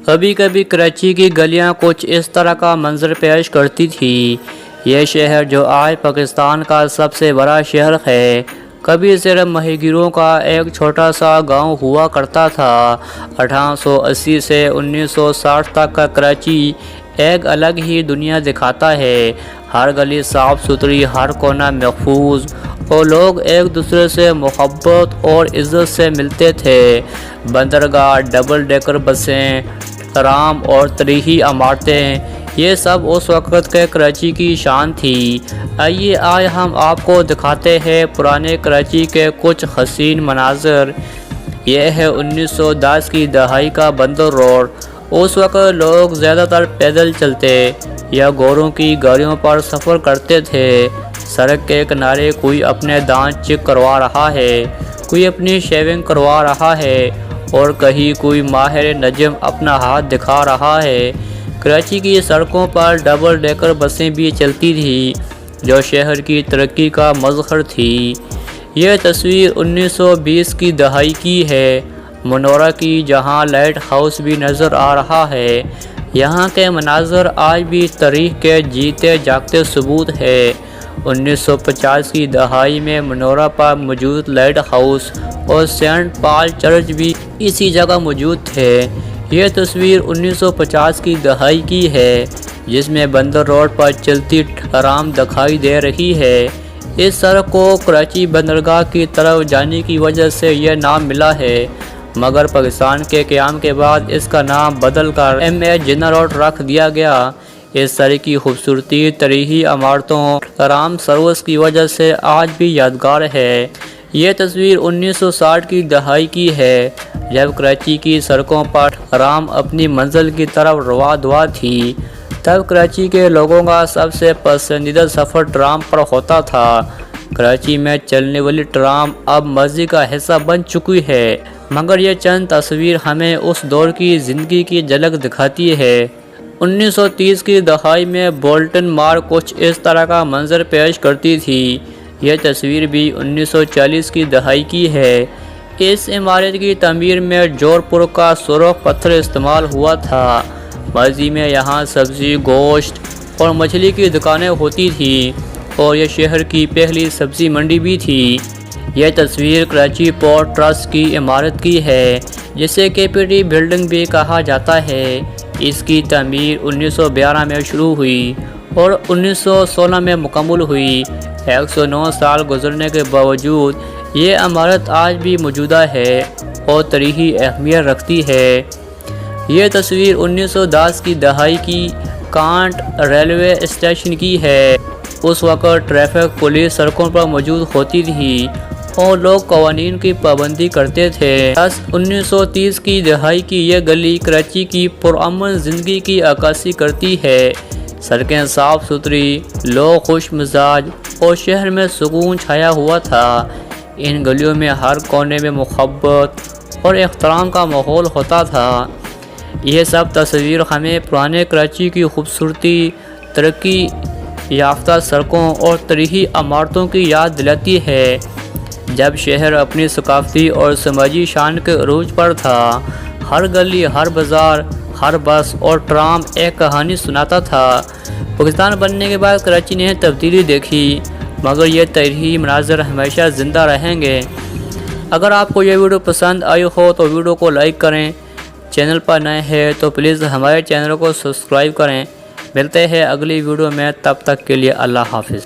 کبھی کبھی کراچی کی گلیاں کچھ اس طرح کا منظر پیش کرتی تھی۔ یہ شہر جو آج پاکستان کا سب سے بڑا شہر ہے، کبھی صرف ماہی گیروں کا ایک چھوٹا سا گاؤں ہوا کرتا تھا۔ 1880 سے 1960 تک کا کراچی ایک الگ ہی دنیا دکھاتا ہے۔ ہر گلی صاف ستھری، ہر کونا محفوظ، اور لوگ ایک دوسرے سے محبت اور عزت سے ملتے تھے۔ بندرگاہ، ڈبل ڈیکر بسیں، ٹرام اور تاریخی عمارتیں، یہ سب اس وقت کے کراچی کی شان تھی۔ آئیے آج ہم آپ کو دکھاتے ہیں پرانے کراچی کے کچھ حسین مناظر۔ یہ ہے 1910 کی دہائی کا بندر روڈ۔ اس وقت لوگ زیادہ تر پیدل چلتے یا گھوڑوں کی گاڑیوں پر سفر کرتے تھے۔ سڑک کے کنارے کوئی اپنے دانت چیک کروا رہا ہے، کوئی اپنی شیونگ کروا رہا ہے، اور کہیں کوئی ماہر نجم اپنا ہاتھ دکھا رہا ہے۔ کراچی کی سڑکوں پر ڈبل ڈیکر بسیں بھی چلتی تھیں جو شہر کی ترقی کا مظہر تھی۔ یہ تصویر 1920 کی دہائی کی ہے منورہ کی، جہاں لائٹ ہاؤس بھی نظر آ رہا ہے۔ یہاں کے مناظر آج بھی تاریخ کے جیتے جاگتے ثبوت ہے۔ 1950 کی دہائی میں منورہ پر موجود لائٹ ہاؤس اور سینٹ پال چرچ بھی اسی جگہ موجود تھے۔ یہ تصویر 1950 کی دہائی کی ہے جس میں بندر روڈ پر چلتی ٹرام دکھائی دے رہی ہے۔ اس سڑک کو کراچی بندرگاہ کی طرف جانے کی وجہ سے یہ نام ملا ہے، مگر پاکستان کے قیام کے بعد اس کا نام بدل کر ایم.اے. جناح روڈ رکھ دیا گیا۔ اس سڑک کی خوبصورتی تاریخی عمارتوں ٹرام سروس کی وجہ سے آج بھی یادگار ہے۔ یہ تصویر 1960 کی دہائی کی ہے جب کراچی کی سڑکوں پر ٹرام اپنی منزل کی طرف رواں دواں تھی۔ تب کراچی کے لوگوں کا سب سے پسندیدہ سفر ٹرام پر ہوتا تھا۔ کراچی میں چلنے والی ٹرام اب ماضی کا حصہ بن چکی ہے، مگر یہ چند تصویر ہمیں اس دور کی زندگی کی جھلک دکھاتی ہے۔ 1930 کی دہائی میں بولٹن مار کچھ اس طرح کا منظر پیش کرتی تھی۔ یہ تصویر بھی 1940 کی دہائی کی ہے۔ اس عمارت کی تعمیر میں جور پور کا سرخ پتھر استعمال ہوا تھا۔ ماضی میں یہاں سبزی، گوشت اور مچھلی کی دکانیں ہوتی تھیں، اور یہ شہر کی پہلی سبزی منڈی بھی تھی۔ یہ تصویر کراچی پورٹ ٹرسٹ کی عمارت کی ہے، جسے کے.پی.ٹی بلڈنگ بھی کہا جاتا ہے۔ اس کی تعمیر 1912 میں شروع ہوئی اور 1916 میں مکمل ہوئی۔ 109 سال گزرنے کے باوجود یہ عمارت آج بھی موجودہ ہے اور تاریخی اہمیت رکھتی ہے۔ یہ تصویر 1910 کی دہائی کی کانٹ ریلوے اسٹیشن کی ہے۔ اس وقت ٹریفک پولیس سڑکوں پر موجود ہوتی تھی اور لوگ قوانین کی پابندی کرتے تھے۔ 1930 کی دہائی کی یہ گلی کراچی کی پرامن زندگی کی عکاسی کرتی ہے۔ سڑکیں صاف ستھری، لوگ خوش مزاج، اور شہر میں سکون چھایا ہوا تھا۔ ان گلیوں میں ہر کونے میں محبت اور احترام کا ماحول ہوتا تھا۔ یہ سب تصویر ہمیں پرانے کراچی کی خوبصورتی، ترقی یافتہ سڑکوں اور تاریخی عمارتوں کی یاد دلاتی ہے۔ جب شہر اپنی ثقافتی اور سماجی شان کے عروج پر تھا، ہر گلی، ہر بازار، ہر بس اور ٹرام ایک کہانی سناتا تھا۔ پاکستان بننے کے بعد کراچی نے تبدیلی دیکھی، مگر یہ تاریخی مناظر ہمیشہ زندہ رہیں گے۔ اگر آپ کو یہ ویڈیو پسند آئی ہو تو ویڈیو کو لائک کریں۔ چینل پر نئے ہیں تو پلیز ہمارے چینل کو سبسکرائب کریں۔ ملتے ہیں اگلی ویڈیو میں، تب تک کے لیے اللہ حافظ۔